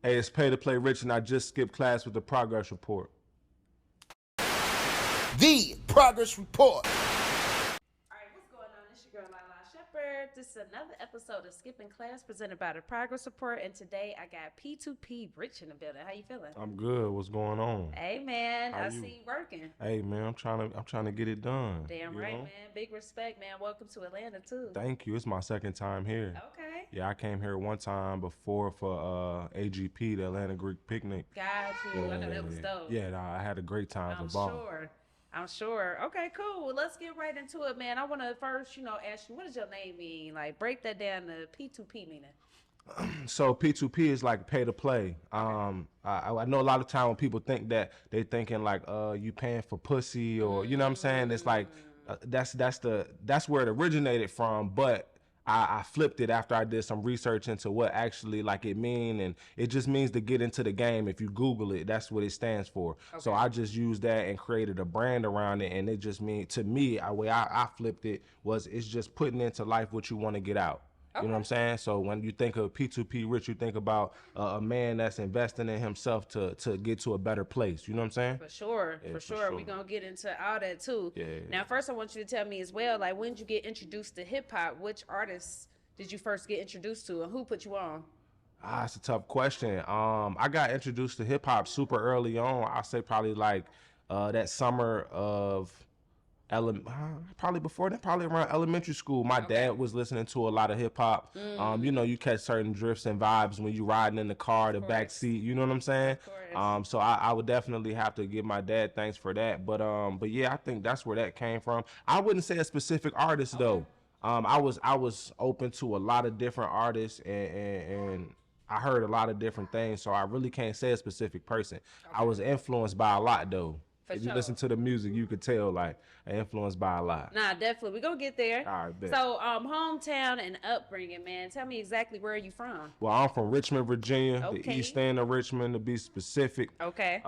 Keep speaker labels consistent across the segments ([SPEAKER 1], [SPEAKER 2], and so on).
[SPEAKER 1] Hey, it's Pay to Play Rich, and I just skipped class with the progress report.
[SPEAKER 2] The Progress Report.
[SPEAKER 3] All right, what's going on? It's your girl, Lala Shepherd. This is another episode of Skipping Class presented by the Progress Report, and today I got P2P Rixh in the building. How you feeling?
[SPEAKER 1] I'm good. What's going on?
[SPEAKER 3] Hey, man.
[SPEAKER 1] How
[SPEAKER 3] I
[SPEAKER 1] you?
[SPEAKER 3] see you working.
[SPEAKER 1] Hey, man, I'm trying to get it done.
[SPEAKER 3] Damn
[SPEAKER 1] you
[SPEAKER 3] right,
[SPEAKER 1] know?
[SPEAKER 3] man. Big respect, man. Welcome to Atlanta, too.
[SPEAKER 1] Thank you. It's my second time here.
[SPEAKER 3] Okay.
[SPEAKER 1] Yeah, I came here one time before for AGP, the Atlanta Greek Picnic.
[SPEAKER 3] Got you. I know that was dope.
[SPEAKER 1] Yeah, I had a great time
[SPEAKER 3] I'm
[SPEAKER 1] for ball.
[SPEAKER 3] sure. I'm sure. Okay, cool. Well, let's get right into it, man. I want to first, ask you, what does your name mean? Like, break that down to P2P meaning.
[SPEAKER 1] So P2P is like pay to play. I know a lot of time when people think that, they thinking like you paying for pussy, or you know what I'm saying. It's like that's where it originated from, but I flipped it after I did some research into what actually like it mean, and it just means to get into the game. If you Google it, that's what it stands for. Okay. So I just used that and created a brand around it, and it just mean to me, the way I flipped it was it's just putting into life what you want to get out. Okay. You know what I'm saying? So when you think of P2P Rixh, you think about a man that's investing in himself to get to a better place. You know what I'm saying?
[SPEAKER 3] For sure.
[SPEAKER 1] Yeah,
[SPEAKER 3] for sure. We're going to get into all that too.
[SPEAKER 1] Yeah.
[SPEAKER 3] Now, first I want you to tell me as well, like, when did you get introduced to hip hop? Which artists did you first get introduced to, and who put you on?
[SPEAKER 1] It's a tough question. I got introduced to hip hop super early on. I say probably like that summer of probably before that, probably around elementary school. My dad was listening to a lot of hip hop. You catch certain drifts and vibes when you riding in the car, the back seat. You know what I'm saying? So I would definitely have to give my dad thanks for that. But yeah, I think that's where that came from. I wouldn't say a specific artist though. I was open to a lot of different artists, and I heard a lot of different things. So I really can't say a specific person. I was influenced by a lot though. If you listen to the music, you could tell like I'm influenced by a lot.
[SPEAKER 3] Nah, definitely. We're going to get there.
[SPEAKER 1] All right, bet.
[SPEAKER 3] So, hometown and upbringing, man. Tell me exactly where are you from?
[SPEAKER 1] Well, I'm from Richmond, Virginia, the east end of Richmond to be specific.
[SPEAKER 3] Okay.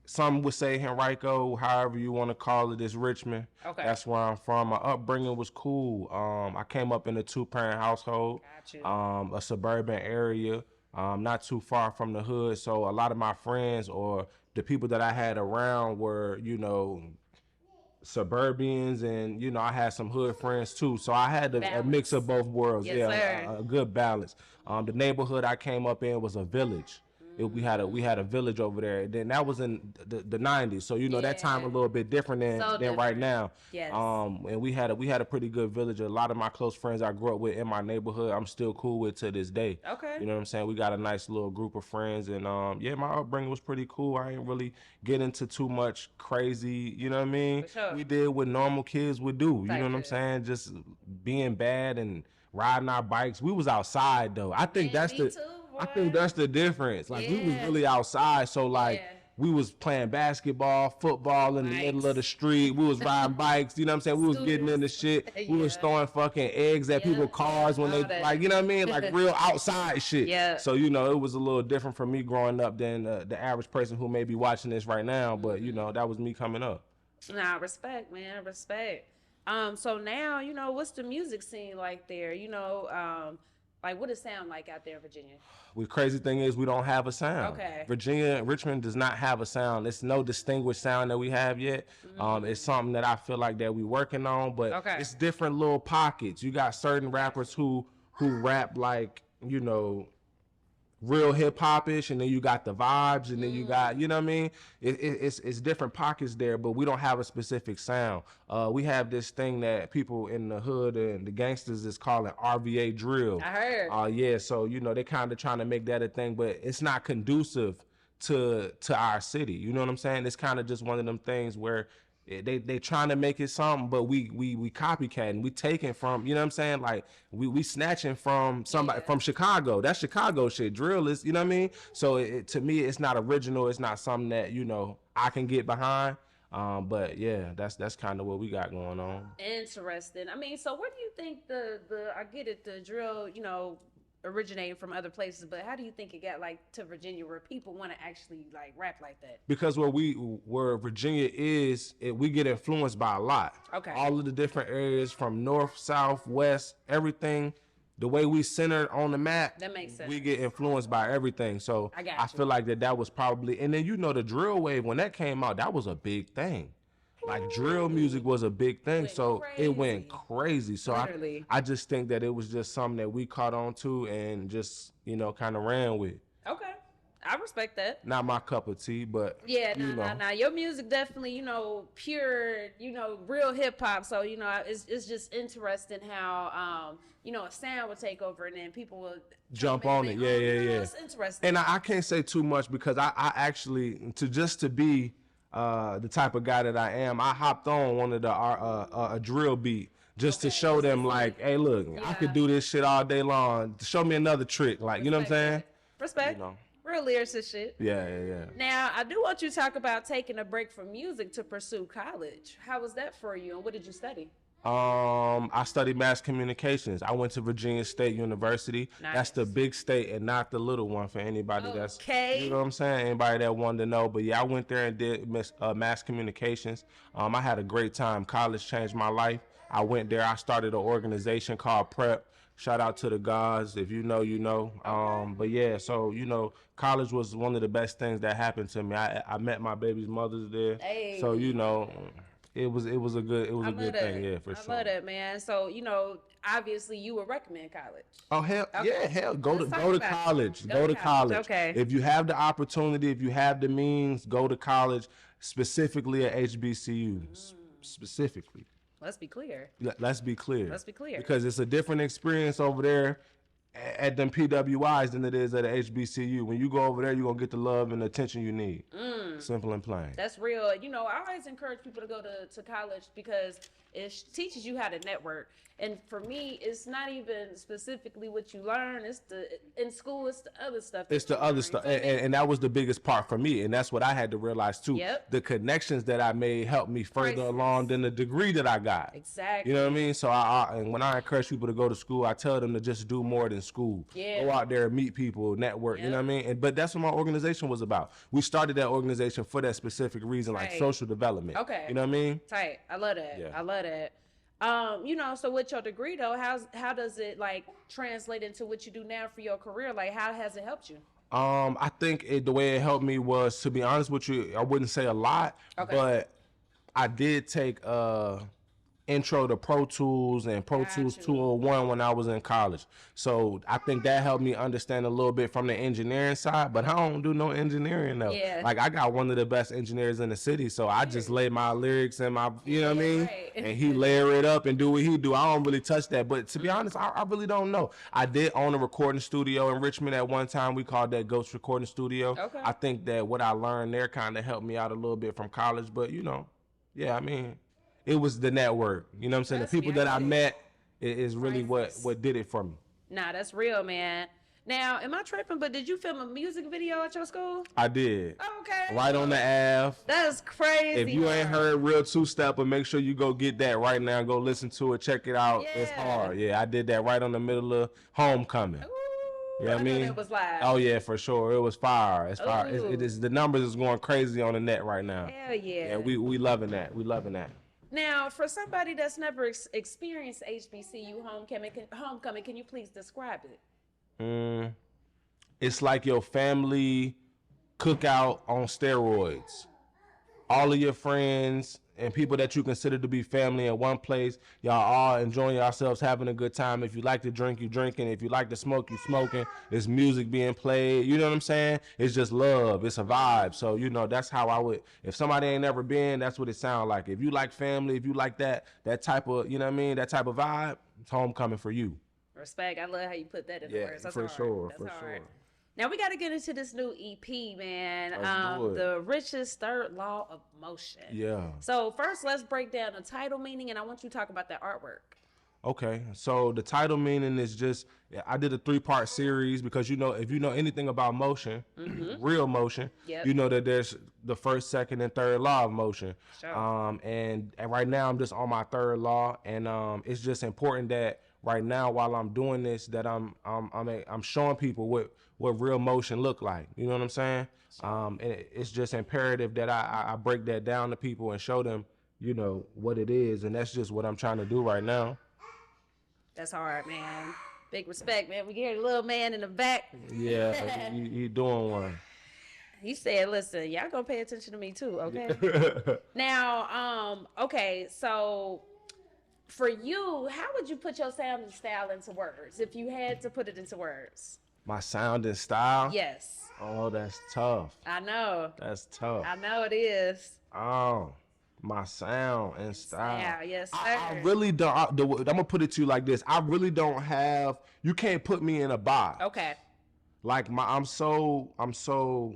[SPEAKER 1] Some would say Henrico, however you want to call it, is Richmond.
[SPEAKER 3] Okay.
[SPEAKER 1] That's where I'm from. My upbringing was cool. I came up in a 2-parent household.
[SPEAKER 3] Got you.
[SPEAKER 1] A suburban area, not too far from the hood. So a lot of my friends or the people that I had around were, suburbians, and I had some hood friends too. So I had a mix of both worlds.
[SPEAKER 3] Yes, sir.
[SPEAKER 1] A good balance. The neighborhood I came up in was a village. We had a village over there. And then that was in the 90s. So that time a little bit different than right now.
[SPEAKER 3] Yes.
[SPEAKER 1] And we had a pretty good village. A lot of my close friends I grew up with in my neighborhood, I'm still cool with to this day.
[SPEAKER 3] Okay.
[SPEAKER 1] You know what I'm saying? We got a nice little group of friends, and my upbringing was pretty cool. I ain't really get into too much crazy, you know what I mean?
[SPEAKER 3] For sure.
[SPEAKER 1] We did what normal kids would do. You know what I'm saying? Just being bad and riding our bikes. We was outside though. I think that's the difference. Like we was really outside. So like we was playing basketball, football in the middle of the street. We was riding bikes. You know what I'm saying? We was getting into shit. We was throwing fucking eggs at people's cars when they like, you know what I mean? Like real outside shit.
[SPEAKER 3] Yeah.
[SPEAKER 1] So it was a little different for me growing up than the average person who may be watching this right now. But that was me coming up.
[SPEAKER 3] Nah, respect, man, respect. So now, what's the music scene like there? Like, what does it sound like out there in Virginia?
[SPEAKER 1] The crazy thing is we don't have a sound.
[SPEAKER 3] Okay.
[SPEAKER 1] Richmond does not have a sound. It's no distinguished sound that we have yet. It's something that I feel like that we working on, but it's different little pockets. You got certain rappers who rap like, real hip hop-ish, and then you got the vibes, and then you got, you know what I mean? It's different pockets there, but we don't have a specific sound. We have this thing that people in the hood and the gangsters is calling RVA drill.
[SPEAKER 3] I heard.
[SPEAKER 1] Yeah, so they kind of trying to make that a thing, but it's not conducive to our city. You know what I'm saying? It's kind of just one of them things where they trying to make it something, but we copycatting, we taking from, you know what I'm saying? Like we snatching from somebody from Chicago. That's Chicago shit. Drill is, you know what I mean? So to me, it's not original. It's not something that I can get behind. But yeah, that's kind of what we got going on.
[SPEAKER 3] Interesting. I mean, so where do you think the I get it, the drill, originating from other places, but how do you think it got like to Virginia where people want to actually like rap like that?
[SPEAKER 1] Because where Virginia is, we get influenced by a lot.
[SPEAKER 3] Okay.
[SPEAKER 1] All of the different areas from north, south, west, everything the way we centered on the map,
[SPEAKER 3] That makes sense.
[SPEAKER 1] we get influenced by everything. So
[SPEAKER 3] I got
[SPEAKER 1] I
[SPEAKER 3] you.
[SPEAKER 1] feel like that was probably, and then the drill wave when that came out, that was a big thing. Like drill music was a big thing,
[SPEAKER 3] Went
[SPEAKER 1] so it went
[SPEAKER 3] crazy.
[SPEAKER 1] crazy. So
[SPEAKER 3] Literally.
[SPEAKER 1] I just think that it was just something that we caught on to and just kind of ran with.
[SPEAKER 3] Okay. I respect that.
[SPEAKER 1] Not my cup of tea, but
[SPEAKER 3] Yeah, nah. Your music definitely, pure, real hip hop. So, it's just interesting how, a sound would take over and then people would
[SPEAKER 1] jump on it. Yeah.
[SPEAKER 3] It's interesting.
[SPEAKER 1] And I can't say too much because I actually to be the type of guy that I am, I hopped on one of the a drill beat just to show them like, hey, look, I could do this shit all day long. Show me another trick, like you know what I'm saying?
[SPEAKER 3] Respect. Real lyricist shit.
[SPEAKER 1] Yeah.
[SPEAKER 3] Now, I do want you to talk about taking a break from music to pursue college. How was that for you, and what did you study?
[SPEAKER 1] I studied mass communications. I went to Virginia State University.
[SPEAKER 3] Nice.
[SPEAKER 1] That's the big state and not the little one for anybody that's, you know what I'm saying? Anybody that wanted to know. But yeah, I went there and did mass communications. I had a great time. College changed my life. I went there. I started an organization called Prep. Shout out to the gods. If you know, you know. But yeah, so, college was one of the best things that happened to me. I met my baby's mothers there.
[SPEAKER 3] Hey.
[SPEAKER 1] So, it was a good thing, yeah, for sure.
[SPEAKER 3] I love that, man. So, obviously you would recommend college.
[SPEAKER 1] Oh hell,
[SPEAKER 3] Okay.
[SPEAKER 1] yeah, go to college.
[SPEAKER 3] Go to college. Okay.
[SPEAKER 1] If you have the opportunity, if you have the means, go to college, specifically at HBCU. Specifically.
[SPEAKER 3] Let's be clear.
[SPEAKER 1] Let's be clear.
[SPEAKER 3] Because
[SPEAKER 1] it's a different experience over there at them PWIs than it is at a HBCU. When you go over there, you're going to get the love and the attention you need. Simple and plain.
[SPEAKER 3] That's real. I always encourage people to go to college because it teaches you how to network. And for me, it's not even specifically what you learn. In school, it's the other stuff.
[SPEAKER 1] It's the other stuff. And that was the biggest part for me. And that's what I had to realize too.
[SPEAKER 3] Yep.
[SPEAKER 1] The connections that I made helped me further along than the degree that I got.
[SPEAKER 3] Exactly.
[SPEAKER 1] You know what I mean? So and when I encourage people to go to school, I tell them to just do more than school.
[SPEAKER 3] Yeah.
[SPEAKER 1] Go out there, meet people, network. You know what I mean? But that's what my organization was about. We started that organization for that specific reason, like social development.
[SPEAKER 3] Okay.
[SPEAKER 1] You know what I mean?
[SPEAKER 3] Tight. I love that.
[SPEAKER 1] Yeah.
[SPEAKER 3] I love that. So with your degree though, how does it like translate into what you do now for your career? Like how has it helped you?
[SPEAKER 1] I think the way it helped me was, to be honest with you, I wouldn't say a lot, but I did take intro to Pro Tools and Pro Tools 201 when I was in college. So I think that helped me understand a little bit from the engineering side, but I don't do no engineering though.
[SPEAKER 3] Yeah.
[SPEAKER 1] Like I got one of the best engineers in the city, so I just lay my lyrics and my, you know what I mean?
[SPEAKER 3] Right.
[SPEAKER 1] And he layer it up and do what he do. I don't really touch that, but to be honest, I really don't know. I did own a recording studio in Richmond at one time. We called that Ghost Recording Studio.
[SPEAKER 3] Okay.
[SPEAKER 1] I think that what I learned there kind of helped me out a little bit from college, but yeah, I mean, it was the network. You know what I'm saying? The people that I met is really what did it for me.
[SPEAKER 3] Nah, that's real, man. Now, am I tripping? But did you film a music video at your school?
[SPEAKER 1] I did.
[SPEAKER 3] Okay.
[SPEAKER 1] Right on the Ave.
[SPEAKER 3] That's crazy.
[SPEAKER 1] If you ain't heard Real Two Stepper, make sure you go get that right now. Go listen to it. Check it out.
[SPEAKER 3] Yeah.
[SPEAKER 1] It's hard. Yeah, I did that right on the middle of homecoming.
[SPEAKER 3] Ooh,
[SPEAKER 1] You know what I mean?
[SPEAKER 3] It was live.
[SPEAKER 1] Oh yeah, for sure. It was fire. It's fire.
[SPEAKER 3] Ooh.
[SPEAKER 1] It is, the numbers is going crazy on the net right now.
[SPEAKER 3] Hell yeah.
[SPEAKER 1] Yeah, we loving that. We loving that.
[SPEAKER 3] Now, for somebody that's never experienced HBCU homecoming, can you please describe it?
[SPEAKER 1] It's like your family cookout on steroids. All of your friends and people that you consider to be family in one place, y'all all enjoying yourselves, having a good time. If you like to drink, you drinking. If you like to smoke, you smoking. There's music being played. You know what I'm saying? It's just love. It's a vibe. So, that's how I would, if somebody ain't never been, that's what it sounds like. If you like family, if you like that type of, you know what I mean, that type of vibe, it's homecoming for you.
[SPEAKER 3] Respect. I love how you put that in the words. That's
[SPEAKER 1] for
[SPEAKER 3] hard.
[SPEAKER 1] sure.
[SPEAKER 3] That's
[SPEAKER 1] For
[SPEAKER 3] hard.
[SPEAKER 1] sure.
[SPEAKER 3] Now we got to get into this new EP, man.
[SPEAKER 1] Let's do it.
[SPEAKER 3] The Rich's Third Law of Motion.
[SPEAKER 1] Yeah.
[SPEAKER 3] So first, let's break down the title meaning, and I want you to talk about that artwork.
[SPEAKER 1] Okay, so the title meaning is just, I did a 3-part series because if you know anything about motion, real motion,
[SPEAKER 3] Yep.
[SPEAKER 1] you know that there's the first, second, and third law of motion.
[SPEAKER 3] Sure.
[SPEAKER 1] And right now I'm just on my third law, and it's just important that right now while I'm doing this that I'm showing people what real motion look like. You know what I'm saying? And it's just imperative that I break that down to people and show them what it is, and that's just what I'm trying to do right now.
[SPEAKER 3] That's hard, man. Big respect, man. We can hear the little man in the back.
[SPEAKER 1] Yeah, he doing one.
[SPEAKER 3] He said, listen, y'all gonna pay attention to me too, okay? Now, okay, so for you, how would you put your sound and style into words if you had to put it into words?
[SPEAKER 1] My sound and style?
[SPEAKER 3] Yes.
[SPEAKER 1] Oh, that's tough.
[SPEAKER 3] I know.
[SPEAKER 1] That's tough.
[SPEAKER 3] I know it is.
[SPEAKER 1] Oh, my sound and style.
[SPEAKER 3] Yeah, yes, sir.
[SPEAKER 1] I really don't. I'm gonna put it to you like this. I really don't have. You can't put me in a box.
[SPEAKER 3] Okay.
[SPEAKER 1] Like I'm so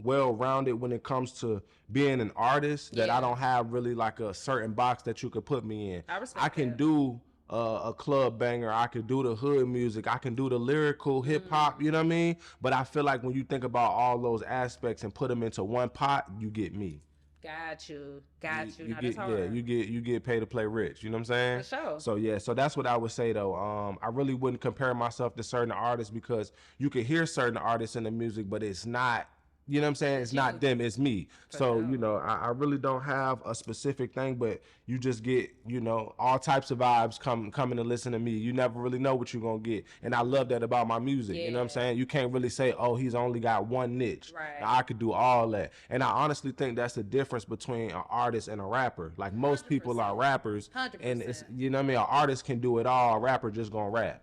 [SPEAKER 1] well rounded when it comes to being an artist that I don't have really like a certain box that you could put me in.
[SPEAKER 3] I
[SPEAKER 1] can
[SPEAKER 3] that.
[SPEAKER 1] do a club banger. I could do the hood music. I can do the lyrical hip hop. You know what I mean? But I feel like when you think about all those aspects and put them into one pot, you get me.
[SPEAKER 3] Got you. You
[SPEAKER 1] get,
[SPEAKER 3] that's hard.
[SPEAKER 1] yeah, you get paid to play rich. You know what I'm saying?
[SPEAKER 3] For sure.
[SPEAKER 1] So yeah, so that's what I would say though. I really wouldn't compare myself to certain artists because you can hear certain artists in the music, but it's not. You know what I'm saying? It's not them, it's me. So, you know, I really don't have a specific thing, but you just get, you know, all types of vibes coming to listen to me. You never really know what you're going to get. And I love that about my music. You know what I'm saying? You can't really say, oh, he's only got one niche.
[SPEAKER 3] Right.
[SPEAKER 1] Now, I could do all that. And I honestly think that's the difference between an artist and a rapper. Like most
[SPEAKER 3] 100%.
[SPEAKER 1] people are rappers.
[SPEAKER 3] 100%.
[SPEAKER 1] And it's, you know what I mean? An artist can do it all. A rapper just going to rap.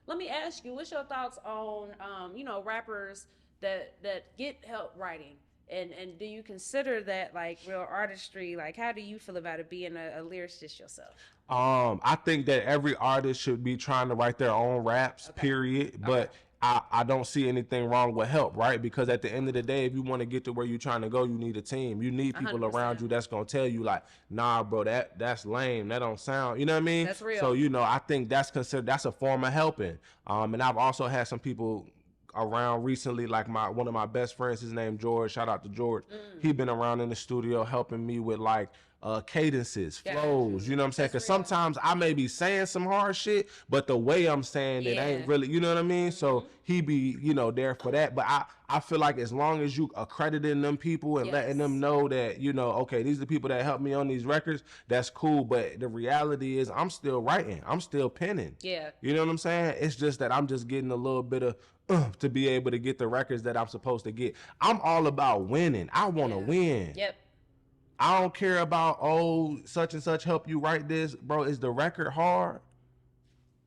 [SPEAKER 3] Let me ask you, what's your thoughts on, you know, rappers that get help writing? And do you consider that like real artistry? Like, how do you feel about it being a lyricist yourself?
[SPEAKER 1] I think that every artist should be trying to write their own raps, period. But I don't see anything wrong with help, right? Because at the end of the day, if you want to get to where you're trying to go, you need a team. You need people
[SPEAKER 3] 100%.
[SPEAKER 1] around you that's gonna tell you like, nah, bro, that's lame. That don't sound. You know what I mean?
[SPEAKER 3] That's real.
[SPEAKER 1] So you know, I think that's a form of helping. And I've also had some people around recently, like one of my best friends, his name George. Shout out to George. He been around in the studio helping me with like cadences, flows. You know what I'm saying? Because sometimes I may be saying some hard shit, but the way I'm saying it ain't really. You know what I mean? So he be, you know, there for that. But I feel like as long as you accrediting them people and letting them know that, you know, okay, these are the people that helped me on these records, that's cool. But the reality is I'm still writing. I'm still penning.
[SPEAKER 3] Yeah.
[SPEAKER 1] You know what I'm saying? It's just that I'm just getting a little bit of to be able to get the records that I'm supposed to get. I'm all about winning. I want to win.
[SPEAKER 3] Yep.
[SPEAKER 1] I don't care about, oh, such and such help you write this. Bro, is the record hard?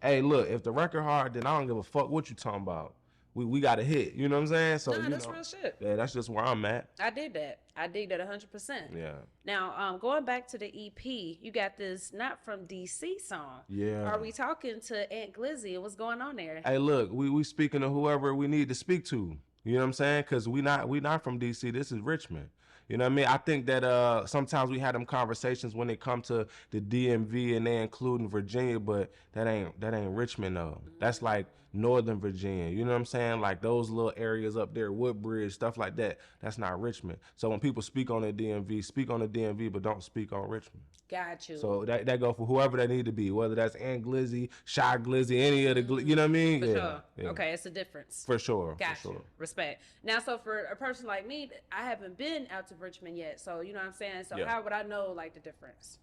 [SPEAKER 1] Hey, look, if the record hard, then I don't give a fuck what you talking about. We got a hit. You know what I'm saying? So
[SPEAKER 3] that's real shit.
[SPEAKER 1] Yeah, that's just where I'm at.
[SPEAKER 3] I dig that 100%.
[SPEAKER 1] Yeah.
[SPEAKER 3] Now, going back to the EP, you got this Not From DC song.
[SPEAKER 1] Yeah.
[SPEAKER 3] Are we talking to Ant Glizzy and what's going on there?
[SPEAKER 1] Hey, look, we speaking to whoever we need to speak to. You know what I'm saying? Because we not from DC. This is Richmond. You know what I mean? I think that sometimes we had them conversations when it come to the DMV and they including Virginia, but that ain't Richmond though. That's like Northern Virginia. You know what I'm saying? Like those little areas up there, Woodbridge, stuff like that. That's not Richmond. So when people speak on the DMV, speak on the DMV, but don't speak on Richmond.
[SPEAKER 3] Got you.
[SPEAKER 1] So that go for whoever that need to be, whether that's Ant Glizzy, Shy Glizzy, any of the, you know what I mean?
[SPEAKER 3] For
[SPEAKER 1] sure.
[SPEAKER 3] Yeah. Okay, it's a difference.
[SPEAKER 1] For sure.
[SPEAKER 3] Got
[SPEAKER 1] for
[SPEAKER 3] you.
[SPEAKER 1] sure.
[SPEAKER 3] Respect. Now, so for a person like me, I haven't been out to Richmond yet. So, you know what I'm saying? So how would I know, like, the difference?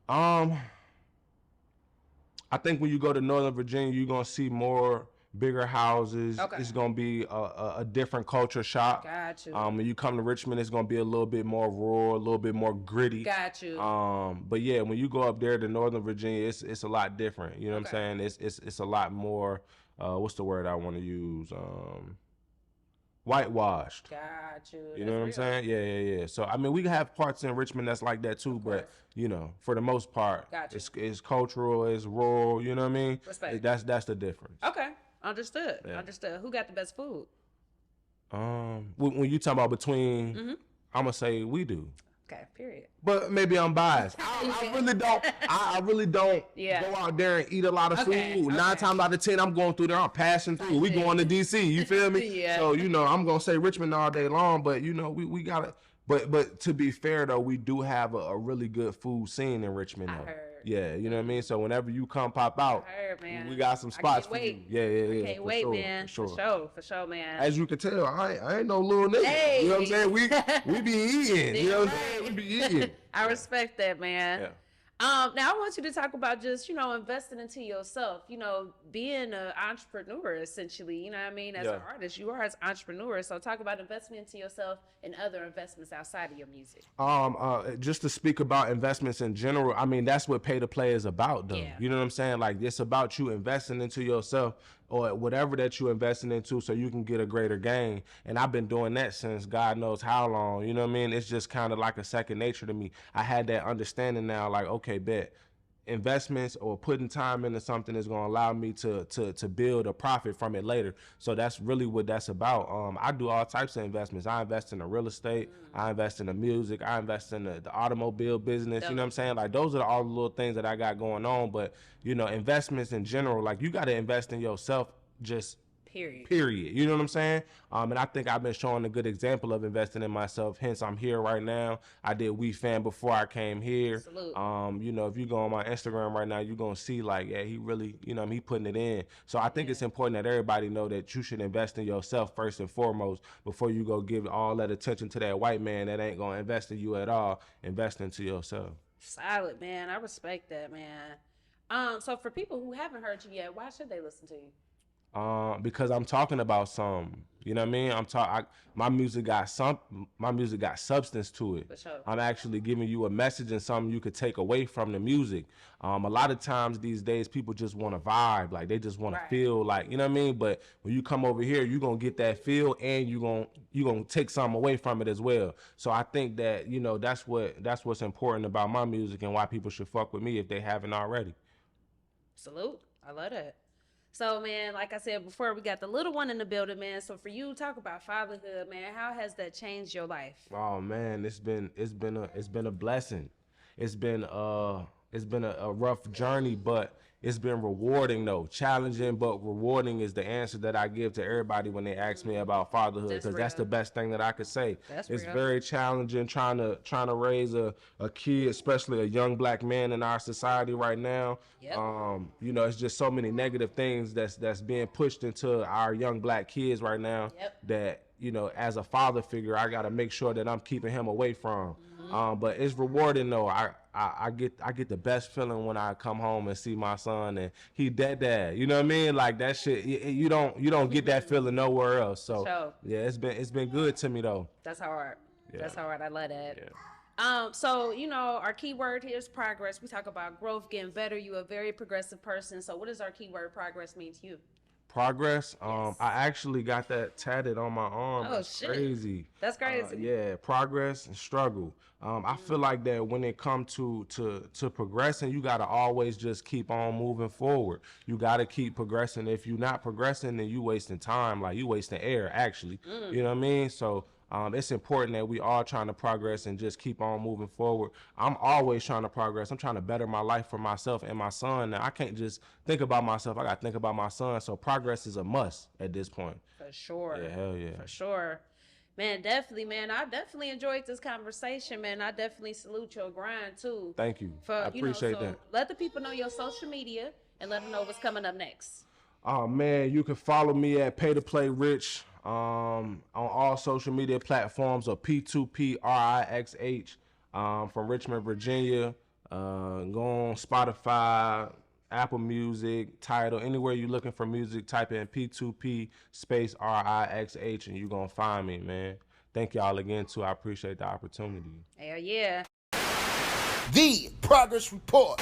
[SPEAKER 1] I think when you go to Northern Virginia, you're going to see more bigger houses. Okay. It's going to be a different culture shock.
[SPEAKER 3] Got you.
[SPEAKER 1] When you come to Richmond, it's going to be a little bit more rural, a little bit more gritty.
[SPEAKER 3] Got you.
[SPEAKER 1] But yeah, when you go up there to Northern Virginia, it's a lot different. You know what I'm saying? It's a lot more, what's the word I want to use? Whitewashed.
[SPEAKER 3] Got you.
[SPEAKER 1] You know what I'm saying? Yeah. So I mean, we have parts in Richmond that's like that too, but you know, for the most part, it's cultural, it's rural. You know what I mean?
[SPEAKER 3] Respect.
[SPEAKER 1] That's the difference.
[SPEAKER 3] Okay, understood. Yeah. Understood. Who got the best food?
[SPEAKER 1] When you talk about between, I'm gonna say we do.
[SPEAKER 3] Okay, period.
[SPEAKER 1] But maybe I'm biased. I really don't. I really don't go out there and eat a lot of food. 9 times out of 10, I'm going through there. I'm passing through. We going to DC. You feel me?
[SPEAKER 3] Yeah.
[SPEAKER 1] So you know, I'm gonna say Richmond all day long. But you know, we gotta. But to be fair though, we do have a really good food scene in Richmond though.
[SPEAKER 3] I heard.
[SPEAKER 1] Yeah, you know what I mean? So whenever you come pop out,
[SPEAKER 3] man.
[SPEAKER 1] we got some spots for you. Yeah.
[SPEAKER 3] I can't wait,
[SPEAKER 1] sure,
[SPEAKER 3] man. For sure, man.
[SPEAKER 1] As you can tell, I ain't no little nigga.
[SPEAKER 3] Hey.
[SPEAKER 1] You know what I'm saying? We be eating. You know what I'm saying? We be eating.
[SPEAKER 3] I respect that, man. Now I want you to talk about just, investing into yourself, being an entrepreneur essentially, you know what I mean? As an
[SPEAKER 1] Yeah.
[SPEAKER 3] artist, you are an entrepreneur. So talk about investing into yourself and other investments outside of your music.
[SPEAKER 1] Just to speak about investments in general, I mean, that's what pay to play is about, though.
[SPEAKER 3] Yeah.
[SPEAKER 1] You know what I'm saying? Like, it's about you investing into yourself or whatever that you're investing into so you can get a greater gain. And I've been doing that since God knows how long. You know what I mean? It's just kind of like a second nature to me. I had that understanding now, like, okay, bet investments or putting time into something is going to allow me to build a profit from it later. So that's really what that's about. I do all types of investments. I invest in the real estate, I invest in the music, I invest in the automobile business. You know what I'm saying? Like, those are all the little things that I got going on. But investments in general, like, you got to invest in yourself, just period. You know what I'm saying? And I think I've been showing a good example of investing in myself. Hence, I'm here right now. I did We Fan before I came here.
[SPEAKER 3] Salute.
[SPEAKER 1] If you go on my Instagram right now, you're gonna see, like, yeah, he really, he putting it in. So I think it's important that everybody know that you should invest in yourself first and foremost before you go give all that attention to that white man that ain't gonna invest in you at all. Invest into yourself.
[SPEAKER 3] Solid, man. I respect that, man. So for people who haven't heard you yet, why should they listen to you?
[SPEAKER 1] Because I'm talking about something. You know what I mean? My music got substance to it.
[SPEAKER 3] For sure.
[SPEAKER 1] I'm actually giving you a message and something you could take away from the music. A lot of times these days people just want to vibe, like they just want to feel, like, you know what I mean? But when you come over here, you're gonna get that feel and you're gonna take something away from it as well. So I think that, that's what's important about my music and why people should fuck with me if they haven't already.
[SPEAKER 3] Salute. I love that. So, man, like I said before, we got the little one in the building, man. So for you, talk about fatherhood, man. How has that changed your life?
[SPEAKER 1] Oh man, it's been a blessing. It's been a rough journey, but it's been rewarding though. Challenging but rewarding is the answer that I give to everybody when they ask me about fatherhood, because that's the best thing that I could say. It's very challenging trying to raise a kid, especially a young black man in our society right now.
[SPEAKER 3] Yep.
[SPEAKER 1] It's just so many negative things that's being pushed into our young black kids right now.
[SPEAKER 3] Yep.
[SPEAKER 1] That as a father figure, I got to make sure that I'm keeping him away from. But it's rewarding though. I get the best feeling when I come home and see my son and he dad. You know what I mean? Like, that shit, you don't get that feeling nowhere else. So
[SPEAKER 3] Sure.
[SPEAKER 1] yeah, it's been good to me though.
[SPEAKER 3] That's hard.
[SPEAKER 1] Yeah.
[SPEAKER 3] That's hard. I love that.
[SPEAKER 1] Yeah.
[SPEAKER 3] So, our key word here is progress. We talk about growth, getting better. You're a very progressive person. So what does our key word progress mean to you?
[SPEAKER 1] Progress. I actually got that tatted on my arm.
[SPEAKER 3] Oh,
[SPEAKER 1] That's
[SPEAKER 3] shit.
[SPEAKER 1] crazy.
[SPEAKER 3] That's crazy.
[SPEAKER 1] Yeah, progress and struggle. I feel like that when it comes to progressing, you got to always just keep on moving forward. You got to keep progressing. If you're not progressing, then you wasting time. Like, you wasting air, actually. You know what I mean? So it's important that we all trying to progress and just keep on moving forward. I'm always trying to progress. I'm trying to better my life for myself and my son. Now, I can't just think about myself. I got to think about my son. So progress is a must at this point.
[SPEAKER 3] For sure.
[SPEAKER 1] Yeah, hell yeah.
[SPEAKER 3] For sure. Man, definitely, man. I definitely enjoyed this conversation, man. I definitely salute your grind, too.
[SPEAKER 1] Thank you. I appreciate that.
[SPEAKER 3] Let the people know your social media and let them know what's coming up next.
[SPEAKER 1] Oh, man, you can follow me at P2P Rixh on all social media platforms, or P2P Rixh from Richmond, Virginia. Go on Spotify, Apple Music, Tidal, anywhere you're looking for music, type in P2P space Rixh and you're going to find me, man. Thank y'all again, too. I appreciate the opportunity.
[SPEAKER 3] Hell yeah.
[SPEAKER 2] The Progress Report.